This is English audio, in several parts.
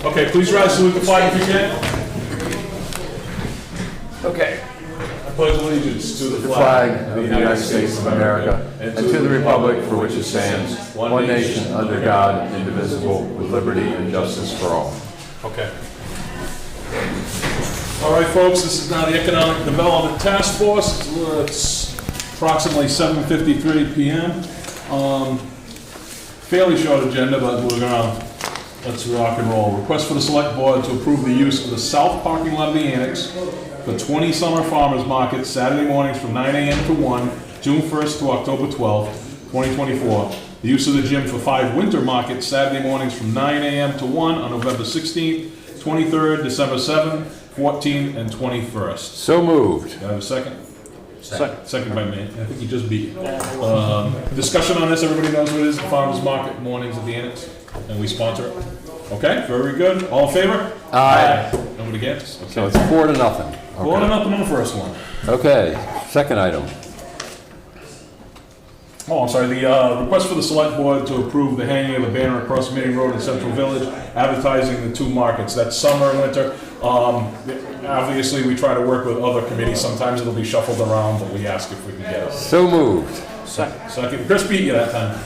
Okay, please rise, salute the flag if you can. Okay. I pledge allegiance to the flag of the United States of America and to the republic for which it stands, one nation under God, indivisible, with liberty and justice for all. Okay. All right, folks, this is now the Economic Development Task Force. It's approximately 7:53 p.m. Fairly short agenda, but let's rock and roll. Request for the Select Board to approve the use of the south parking lot of the Annex for 20 summer farmers markets, Saturday mornings from 9 a.m. to 1, June 1st to October 12th, 2024. The use of the gym for 5 winter markets, Saturday mornings from 9 a.m. to 1 on November 16th, 23rd, December 7th, 14th, and 21st. So moved. Do I have a second? Second by me. I think you just beat it. Discussion on this, everybody knows what it is, Farmers Market mornings at the Annex, and we sponsor it. Okay, very good. All in favor? Aye. Nobody against? Okay. So it's 4-0. Okay. 4-0 on the first one. Okay, second item. Oh, I'm sorry, the request for the Select Board to approve the hanging of a banner across Meeting Road in Central Village, advertising the 2 markets, that's summer and winter. Obviously, we try to work with other committees, sometimes it'll be shuffled around, but we ask if we can get it. So moved. Second. Chris beat you that time.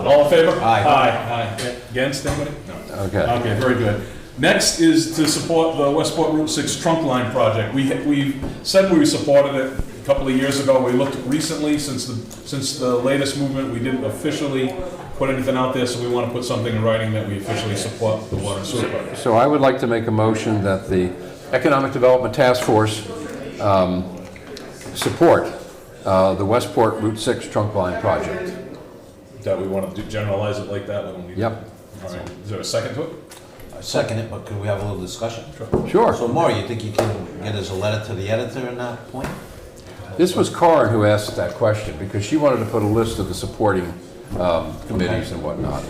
All in favor? Aye. Aye. Against anybody? No. Okay. Okay, very good. Next is to support the Westport Route 6 trunk line project. We said we supported it a couple of years ago. We looked recently, since the latest movement, we didn't officially put anything out there, so we want to put something in writing that we officially support the water and sewer project. So I would like to make a motion that the Economic Development Task Force support the Westport Route 6 trunk line project. That we want to generalize it like that? Yep. All right, is there a second to it? I second it, but could we have a little discussion? Sure. So Maury, you think you can get us a letter to the editor in that point? This was Karen who asked that question because she wanted to put a list of the supporting committees and whatnot.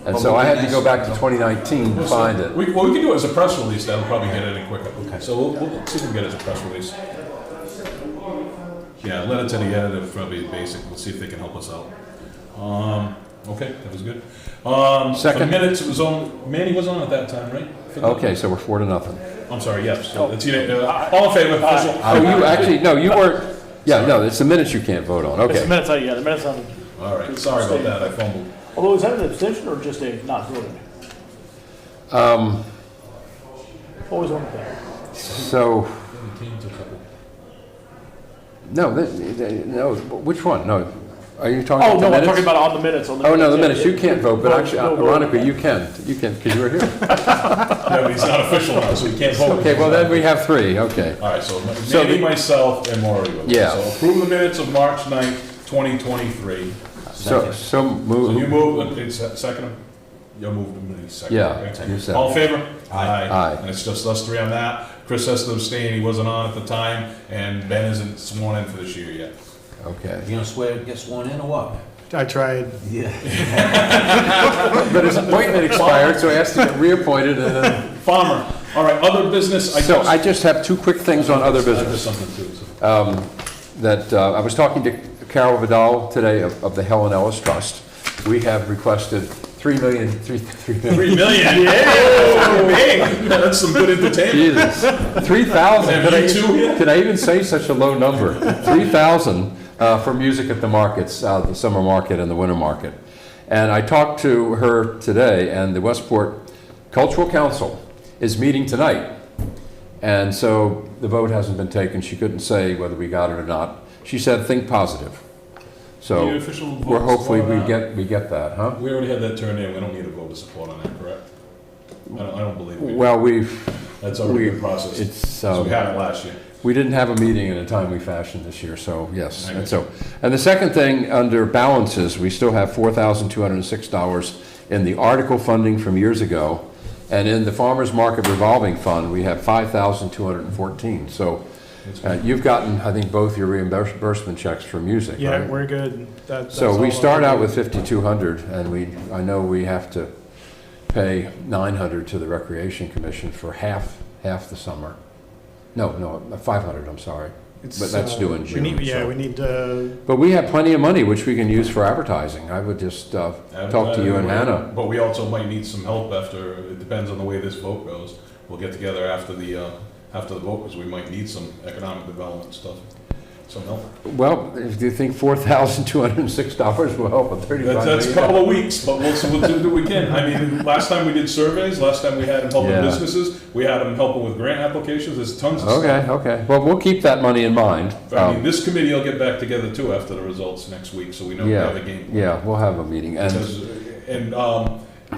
And Well, so we I can had to go ask- back to 2019 to find it. We can do it as a press release, that'll probably get it in quicker. Okay. So we'll see if we can get it as a press release. Yeah, let it to the editor, probably basic, we'll see if they can help us out. Okay, that was good. Second. For minutes, it was on, Manny was on at that time, right? Okay, so we're 4-0. I'm sorry, yes, so it's, all in favor? Official. Oh, you actually, no, you weren't, yeah, no, it's the minutes you can't vote on, It's the okay. minutes, yeah, the minutes on. All right, sorry about that, I fumbled. Although, is that an abstention or just a not voting? Always on that. So, no, no, which one? No, are you talking Oh, about the no, I'm minutes? talking about on the minutes. Oh, no, the yeah, minutes, yeah. you can't vote, but No, actually, no voting. ironically, you can, because you were here. Yeah, but he's not official now, so he can't vote. Okay, well, then we have 3, okay. All right, so So Manny, the- myself, and Maury. with us. Yeah. So approve the minutes of March 9th, 2023. So So you move, move, it's second? You moved him, second. Yeah, okay. you said. All in favor? Aye. And it's just us 3 on that. Chris has to abstain, he wasn't on at the time, and Ben isn't sworn in for this year yet. okay. You gonna swear to get sworn in or what? I tried. Yeah. But his appointment expired, so he has to get reappointed, and then... Farmer, all right, other business. So I just have 2 quick things on other I did business. something too. So. I was talking to Carol Vidal today of the Helen Ellis Trust. We have requested $3 million. 3 million? Yeah! That's some good entertainment. Jesus. 3,000. Have you two here? Can I even say such a low number? 3,000 for music at the markets, the summer market and the winter market. And I talked to her today, and the Westport Cultural Council is meeting tonight. And so the vote hasn't been taken. She couldn't say whether we got it or not. She said, think positive. So Any official vote we're to hopefully support that? we get that, huh? We already had that turned in, we don't need a vote of support on that, correct? I don't believe we do. Well, That's already been processed. it's, So we had it last year. we didn't have a meeting in a timely fashion this year, so yes. I And got so, and the second thing, under balances, we still have $4,206 in the article funding from years ago. And in the Farmers Market Revolving Fund, we have $5,214. So you've gotten, I think, both your reimbursement checks for music, Yeah, right? we're good. That's So we all start I out do. with 5,200, and I know we have to pay 900 to the Recreation Commission for half the summer. No, 500, I'm sorry. It's, But that's due in we need- June, Yeah, so- we need to, But we have plenty of money which we can use for advertising. I would just talk to you and Hannah. But we also might need some help after, it depends on the way this vote goes. We'll get together after the vote, because we might need some economic development stuff, some help. Well, if you think $4,206 will help with 35 That's a million. couple of weeks, but we'll do what we can. I mean, last time we did surveys, last time we had them helping Yeah. businesses, we had them helping with grant applications, there's tons of stuff. Okay, okay. Well, we'll keep that money in mind. I mean, this committee will get back together too after the results next week, so we know we have a game. Yeah, we'll have a meeting. And, And,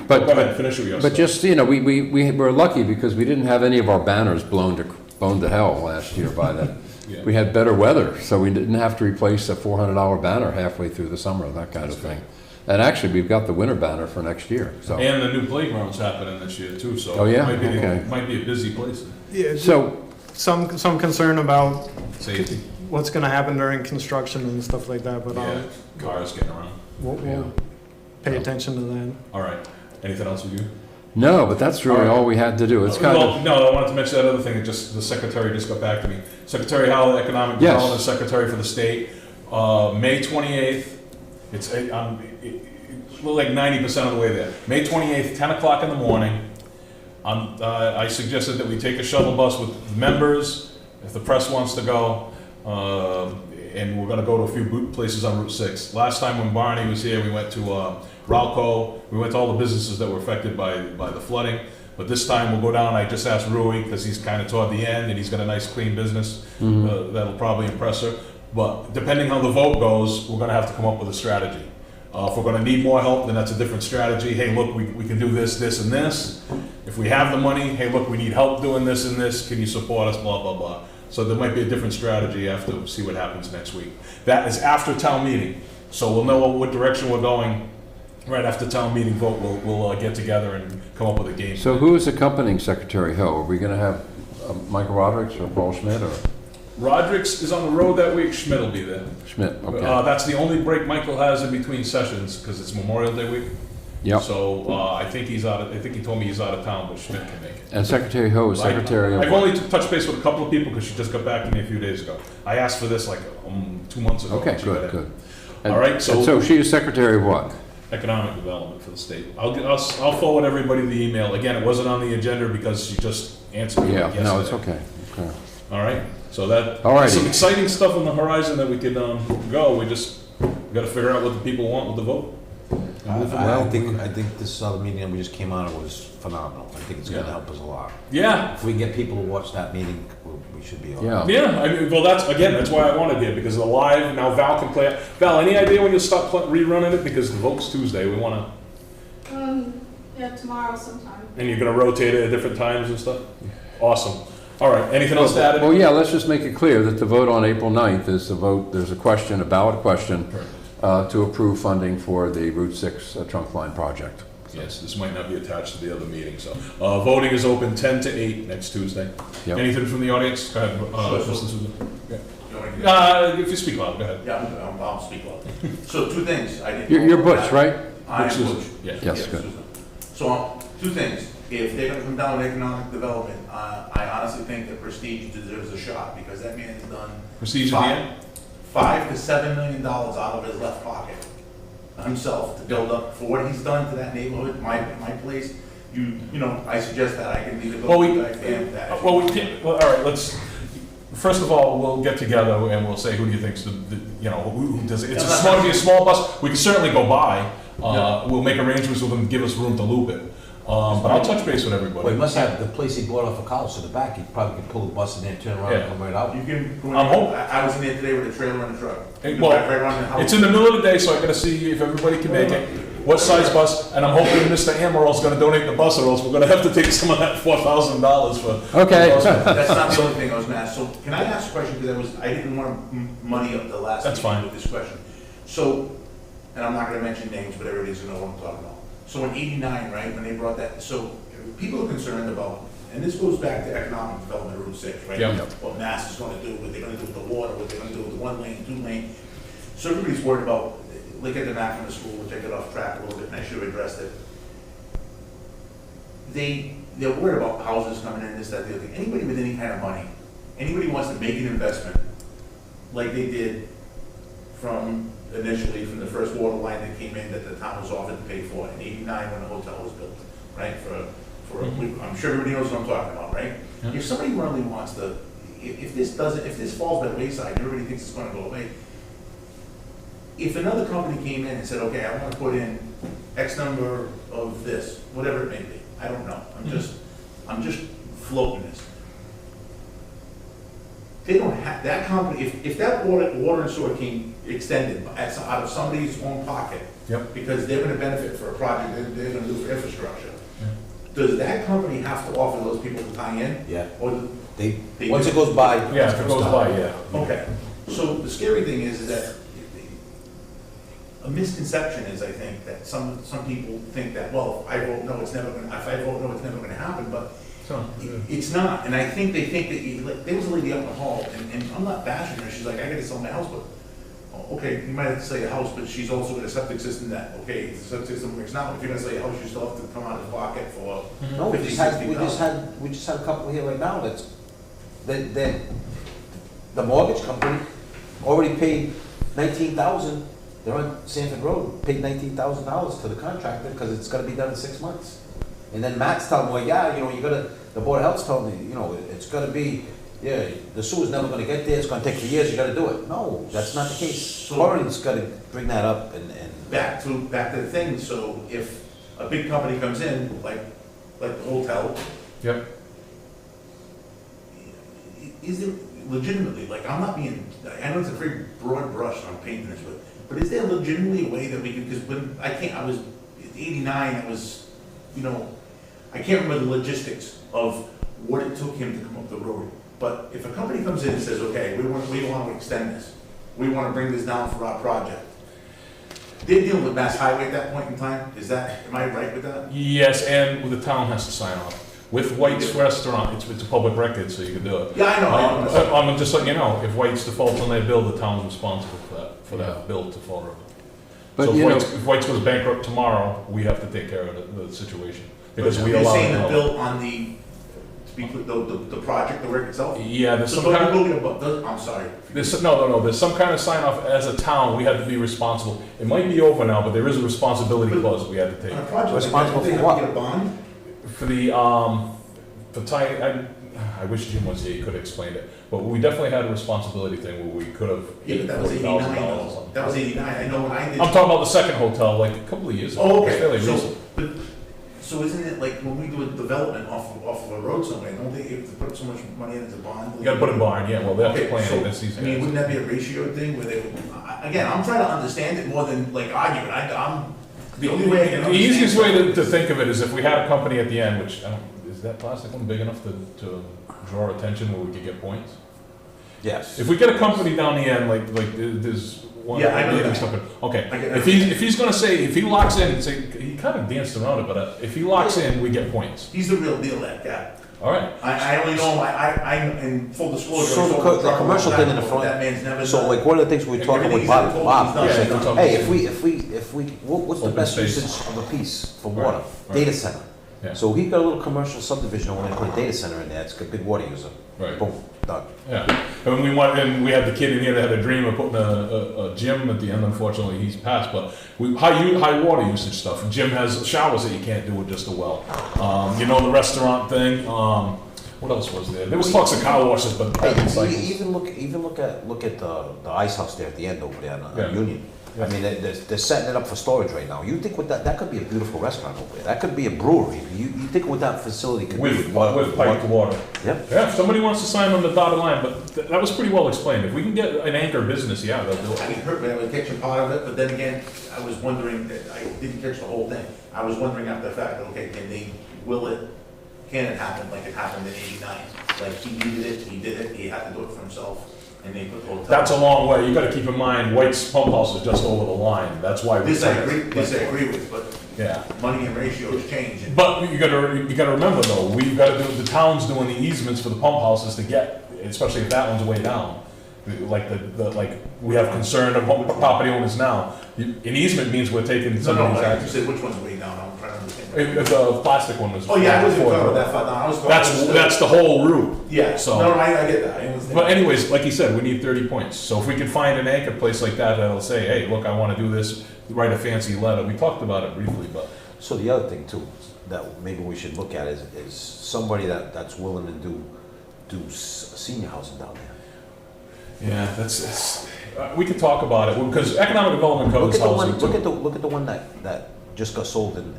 but, go ahead, finish with your but stuff. just, you know, we were lucky because we didn't have any of our banners blown to hell last year by the, Yeah. we had better weather, so we didn't have to replace a $400 banner halfway through the summer, that kind of thing. And actually, we've got the winter banner for next year, so. And the new playground's happening this year too, so. Oh, yeah? it Okay. might be a busy place. yeah, So, some concern about Safety, what's gonna happen during construction and stuff like that, but yeah, cars getting around. we'll pay attention to that. All right, anything else with you? no, but that's really all we had to do. It's kind Well, of, no, I wanted to mention that other thing, it just, the secretary just got back to me. Secretary Howell, Economic Yes. Development Secretary for the state, May 28th, it's, we're like 90% of the way there. May 28th, 10 o'clock in the morning, I suggested that we take a shuttle bus with members, if the press wants to go, and we're gonna go to a few places on Route 6. Last time when Barney was here, we went to Ralco, we went to all the businesses that were affected by the flooding. But this time we'll go down, I just asked Rui, because he's kind of toward the end, and he's got a nice clean business, that'll probably impress her. But depending how the vote goes, we're gonna have to come up with a strategy. If we're gonna need more help, then that's a different strategy. Hey, look, we can do this, this, and this. If we have the money, hey, look, we need help doing this and this, can you support us, blah, blah, blah. So there might be a different strategy after, see what happens next week. That is after town meeting, so we'll know what direction we're going. Right after town meeting vote, we'll get together and come up with a game. so who is accompanying Secretary Hill? Are we going to have Michael Rodrigues or Paul Schmidt or Rodrigues is on the road that week, Schmidt will be there. Schmidt? Okay. That's the only break Michael has in between sessions, because it's Memorial Day week. Yep. So, I think he told me he's out of town, but Schmidt can make it. And Secretary Hill is Secretary of I've what? only touched base with a couple of people, because she just got back to me a few days ago. I asked for this like 2 months ago. Okay, She got good, it. good. All right, and so- so she is Secretary of what? Economic development for the state. I'll forward everybody the email. Again, it wasn't on the agenda because she just answered me Yeah, yesterday. no, it's okay. Okay. All right, so that, All righty. some exciting stuff on the horizon that we could go. We gotta figure out what the people want with the vote. I think this other meeting that we just came out of was phenomenal. I think it's gonna Yeah. help us a lot. Yeah, If we can get people to watch that meeting, we should be all right. Yeah. yeah, I mean, well, that's why I wanted it, because the live, now Val can play it. Val, any idea when you'll stop rerunning it? Because the vote's Tuesday, we wanna, Yeah, tomorrow sometime. and you're gonna rotate it at different times and stuff? Awesome. All right, anything else to add? Well, yeah, let's just make it clear that the vote on April 9th is a vote, there's a question, a ballot question to approve funding for the Route 6 trunk line project. Yes, this might not be attached to the other meeting, so. Voting is open 10 to 8 next Tuesday. Yep. Anything from the audience? Go ahead, Mr. Souza. If you speak loud, go ahead. Yeah, I'll speak up. So two things. I didn't. You're Butch, right? I Butch am Susan. Butch. Yeah. Yes, good. Susan. So, two things. If they're gonna come down with economic development, I honestly think that Prestige deserves a shot, because that man's done Prestige at the end? $5 to $7 million out of his left pocket himself to build up for what he's done to that neighborhood, my place. You know, I suggest that I can either Well, go we, to that and that. well, we can't, well, all right, let's, first of all, we'll get together and we'll say, who do you think's who does it? It's gonna be a small bus, we can certainly go by. We'll make arrangements with them, give us room to loop it. But I'll touch base with Well, he everybody. must have the place he bought off of College in the back. He probably could pull the bus in there, turn around, Yeah. and come right out. You can go in I'm there. hoping- I was in there today with a trailer and a truck. Hey, You can well, drive right around the house. It's in the middle of the day, so I gotta see if everybody can make it. What size bus, and I'm hoping Mr. Amaril's gonna donate the bus, or else we're gonna have to take some of that $4,000 for. Okay. for bus. That's not the only thing I was gonna ask. So can I ask a question, because I didn't want to money up the last That's meeting fine. with this question. So, and I'm not gonna mention names, but everybody's gonna know what I'm talking about. So in '89, right, when they brought that, so people are concerned about, and this goes back to economic development, Route 6, right? Yeah. What Mass is gonna do, what they're gonna do with the water, what they're gonna do with the 1 lane, 2 lane. So everybody's worried about, look at the map from the school, which I got off track a little bit, and I should have addressed it. They're worried about houses coming in, this, that, the other thing. Anybody with any kind of money, anybody who wants to make an investment, like they did from initially from the first water line that came in that the town was offered to pay for in '89 when the hotel was built, right? I'm sure everybody knows what I'm talking about, right? Yeah. If somebody really wants to, if this falls by the wayside, everybody thinks it's gonna go away. If another company came in and said, okay, I wanna put in X number of this, whatever it may be, I don't know, I'm just floating this. They don't have, that company, if that water and sewer came extended out of somebody's own pocket, Yep. because they're gonna benefit for a project they're gonna do for infrastructure, does that company have to offer those people to tie in? Yeah. Or, do- They, once it goes by. Yeah, if it goes by, yeah. okay, so the scary thing is that a misconception is, I think, that some people think that, well, if I vote no, it's never gonna happen, but So, it's not, and I think they think that, like, there was a lady out in the hall, and I'm not bashing her, she's like, I gotta sell my house, but, oh, okay, you might have to sell your house, but she's also got a septic system that, okay, if the septic system works now, if you're gonna sell your house, you still have to come out of the pocket for No, we 50, just had, 60,000. we just had a couple here right now that the mortgage company already paid 19,000. They're on Sanford Road, paid $19,000 to the contractor because it's gonna be done in 6 months. And then Matt's telling me, well, yeah, you know, you gotta, the Board of Health's told me, you know, it's gonna be, yeah, the sewer's never gonna get there, it's gonna take 2 years, you gotta do it. No, that's not the case. So- Florian's gotta bring that up and Back to the thing, so if a big company comes in, like the hotel, yep. is there legitimately, like, I'm not being, I know it's a very broad brush I'm painting this with, but is there legitimately a way that we could, because when, I was, 89, I was, you know, I can't remember the logistics of what it took him to come up the road, but if a company comes in and says, okay, we want to extend this, we want to bring this down for our project, they're dealing with Mass Highway at that point in time, am I right with that? Yes, and the town has to sign off. With White's Restaurant, it's a public record, so you can do it. Yeah, I know. I'm just letting you know, if White's defaults on their bill, the town's responsible for that bill to fall over. But, So you know- if White's goes bankrupt tomorrow, we have to take care of the situation. Because we You're allow saying it the to bill on the project, the work itself? Yeah, there's So some kind don't of, you go get I'm sorry. no, there's some kind of sign off as a town, we have to be responsible. It might be over now, but there is a responsibility clause we have to take. On a project, Responsible they for have what? to get a bond? For the, for tying, I wish Jim was here, he could have explained it, but we definitely had a responsibility thing where we could have. Yeah, but that was $40,000 '89 or though. something. That was '89, I know when I did. I'm talking about the second hotel, like a couple of years ago. Oh, It's fairly okay, recent. so isn't it like when we do a development off of a road somewhere, don't they have to put so much money in as a bond? You gotta put a barn, yeah, well, they have to Okay, plan so, it, that's these I mean, guys. wouldn't that be a ratio thing where they, again, I'm trying to understand it more than like argue it, I'm, the only way I can The understand. easiest way to think of it is if we had a company at the end, which, I don't, is that plastic one big enough to draw attention where we could get points? Yes. If we get a company down the end, like there's one. Yeah, I know leading that. company. Okay, I get if he's gonna say, if he locks in, and say, he kind of danced around it, but if he locks in, we get points. He's the real deal, that guy. All right. I only know him, I, in full disclosure. So I the sold co- the truck a long commercial time thing in the ago, front- That man's never So done. like one of the things we were talking with Everything he's done, Bob, he's we done. said, Yeah, hey, he's if we, what's the Open best space. usage of a piece for Right, water? right. Data center. Yeah. So he got a little commercial subdivision, when they put a data center in there, it's got a big water user. Right. Boom, done. Yeah, and when we had the kid in here that had a dream of putting a gym at the end. Unfortunately, he's passed. But high water usage stuff. Jim has showers that you can't do with just a well. You know, the restaurant thing. What else was there? There was talks of car washes, but Hey, that cycles. even look at the ice house there at the end over there on Yeah. Union. Yeah. I mean, they're setting it up for storage right now. You think with that could be a beautiful restaurant over there. That could be a brewery. You think what that facility could be With piped water. Yep. Yeah, if somebody wants to sign on the dotted line, but that was pretty well explained. If we can get an anchor business, yeah, they'll do I it. heard, I was catching part of it, but then again, I was wondering, that I didn't catch the whole thing. I was wondering after the fact, okay, can it happen like it happened in '89? Like he needed it, he did it, he had to do it for himself, and they put the hotel. That's a long way. You got to keep in mind, White's pump house is just over the line. That's why. This I agree with, but Yeah. money and ratios change. And But you gotta remember though, we've gotta do, the town's doing the easements for the pump houses to get, especially if that one's way down. Like like, we have concern of what property owners now. An easement means we're taking No, somebody's like you access. said, which one's way down? I'm trying to understand. If the plastic one was. Oh, yeah, I wasn't talking about that far down. I was Well, That's the whole route. Yeah, So- no, I get that, I understand. But anyways, like you said, we need 30 points. So if we can find an anchor place like that that'll say, hey, look, I want to do this, write a fancy letter. We talked about it briefly, but So the other thing too, that maybe we should look at is somebody that's willing to do senior housing down there. yeah, we could talk about it because economic development Look codes at the housing one, too. look at the one that just got sold in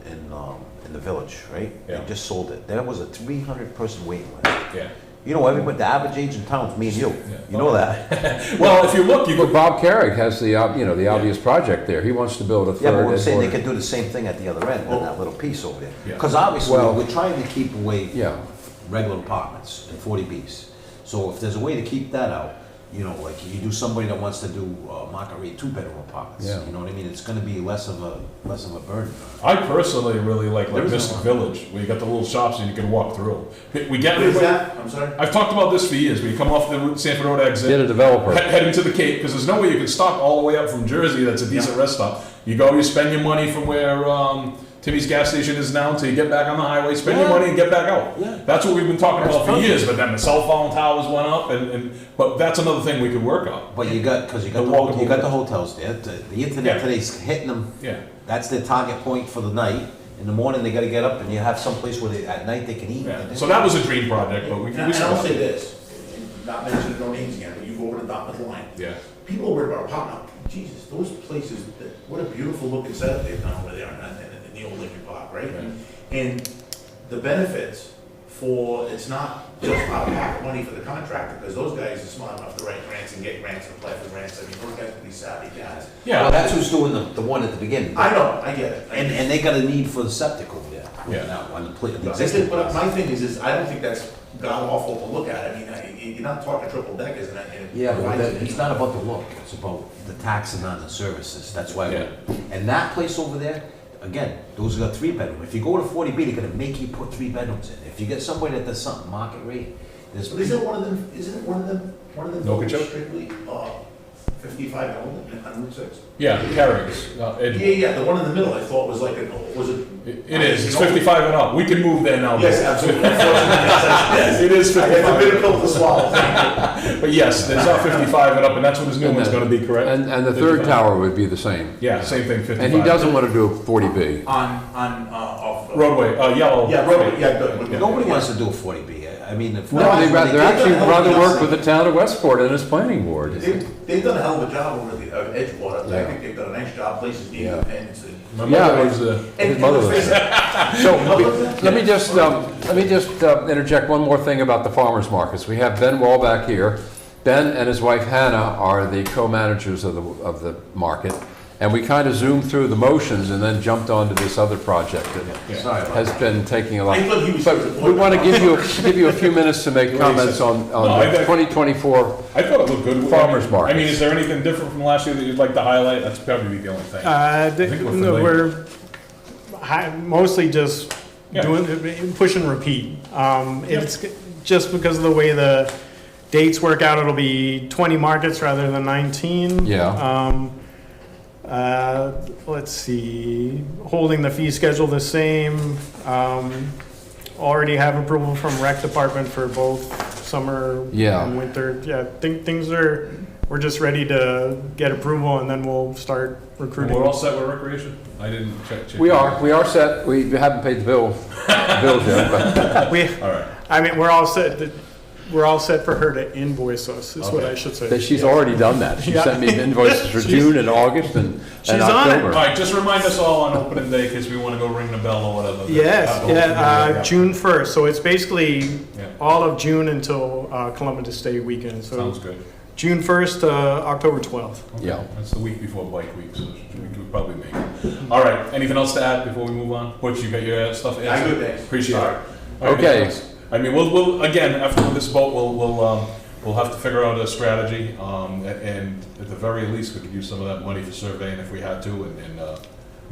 the village, right? Yeah. They just sold it. There was a 300-person waiting list. Yeah. You know, everybody, the average age in town is me and you. Yeah. You know that. Well, if you look, you But could. Bob Carrick has the, the obvious project there. He wants to build a Yeah, but third. we're saying they headquarters. could do the same thing at the other end, in that little piece over there. Yeah. Because obviously, Well- we're trying to keep away Yeah. regular apartments and 40Bs. So if there's a way to keep that out, you know, like you do somebody that wants to do market rate 2-bedroom apartments. Yeah. You know what I mean? It's gonna be less of a burden. I personally really like There is Mystic no- Village, where you got the little shops and you can walk through. We get What is everybody. that? I'm sorry? I've talked about this for years. We come off the Sanford Road exit. Get a developer. Heading to the Cape, because there's no way you can stop all the way up from Jersey. That's a decent rest stop. You go, you spend your money from where Timmy's gas station is now until you get back on the highway. Spend your Yeah. money and get back out. Yeah. That's what we've been talking That's about for perfect. years. But then the cell phone towers went up, but that's another thing we could work on. But you got, because you got The the walkable- hotels there. The internet Yeah. today's hitting them. Yeah. That's their target point for the night. In the morning, they gotta get up and you have some place where at night they can eat. Yeah. And So that was a dream project, but we And can. and I'll say this, not mentioning no names again, but you go over to Dartmouth Line. Yeah. People are worried about apartment, Jesus, those places, what a beautiful looking setup they've done over there in the old Lincoln Park, right? And the benefits for, it's not just out of pocket money for the contractor, because those guys are smart enough to write grants and get grants and apply for grants. I mean, those guys are pretty savvy guys. Yeah. Well, that's who's doing the one at the beginning. I know, I get it. And they got a need for the septic over there. Yeah. Now, on the the But existing. my thing is I don't think that's god awful to look at. I mean, you're not talking triple deckers and. Yeah, but it's not about the look, it's about the taxing on the services, that's why. Yeah. And that place over there, again, those are 3-bedroom. If you go to 40B, they're gonna make you put 3 bedrooms in. If you get somebody that does something market rate, there's. But isn't one of them Nokichoke? votes strictly, 55 and older on Route 6? Yeah, Carrick's. Yeah, the one in the middle I thought was like was it? It is. It's 55 and up. We can move there now. Yes, absolutely. Unfortunately, It is I had a 55. bit of pill to swallow, thank you. But yes, there's our 55 and up, and that's what his new And one's the- going to be, correct? And the third 55. tower would be the same. Yeah, same thing, 55. And he doesn't want to do a 40B. Off. Roadway, yellow. Yeah, roadway, yeah, good. Nobody wants to do a 40B. I mean, if. No, they'd actually rather work with the town of Westport and his planning board. They've done a hell of a job over the Edgewater. I Yeah. think they've done a nice job, places need, Yeah. and it's. My Yeah, mother but- was His mother let's lives face it, So, let me just interject one more thing about the farmers markets. We have Ben Wall back here. Ben and his wife Hannah are the co-managers of the market. And we kind of zoomed through the motions and then jumped onto this other project that Sorry about has that. been taking a lot. I thought he was. But we want to give you a few minutes to make comments on I the think- 2024. I thought it looked good. Farmers I mean, markets. is there anything different from last year that you'd like to highlight? That's probably the only thing. think we're No, familiar. we're mostly just Yeah. push and repeat. It's just because of the way the dates work out, it'll be 20 markets rather than 19. Yeah. Let's see, holding the fee schedule the same. Already have approval from rec department for both summer Yeah. and winter. Yeah, things are, we're just ready to get approval and then we'll start recruiting. We're all set with recreation? I didn't check. We are set. We haven't paid the bills yet, but We, All right. I mean, we're all set. We're all set for her to invoice us, is what Okay. I should say. that she's already done that. She Yeah. sent me invoices for June and August and She's on it. All October. right, just remind us all on opening day, in case we want to go ring the bell or whatever. Yes, Have the whole community. June 1st. So it's basically Yeah. all of June until Columbus Day weekend. So Sounds good. June 1st to October 12th. Okay. Yeah. That's the week before bike week, so we could probably make it. All right, anything else to add before we move on? Butch, you got your stuff Yeah, answered? good, thanks. Appreciate it. Sorry. All right, Okay. anything else? I mean, we'll again, after this vote, we'll have to figure out a strategy, and at the very least, we could use some of that money for surveying if we had to, and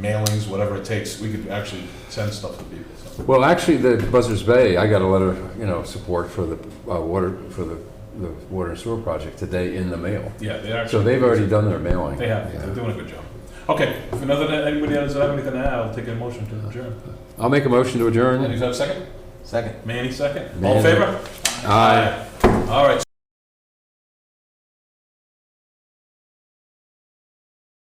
mailings, whatever it takes, we could actually send stuff to people, so. Well, actually, the Buzzards Bay, I got a letter, support for the water and sewer project today in the mail. Yeah, they actually. So they've already done their mailing. They have, Yeah. they're doing a good job. Okay, if anybody else have anything to add, I'll take a motion to adjourn. I'll make a motion to adjourn. Any second? Second. Manny second. All in Manny. favor? Aye. All right.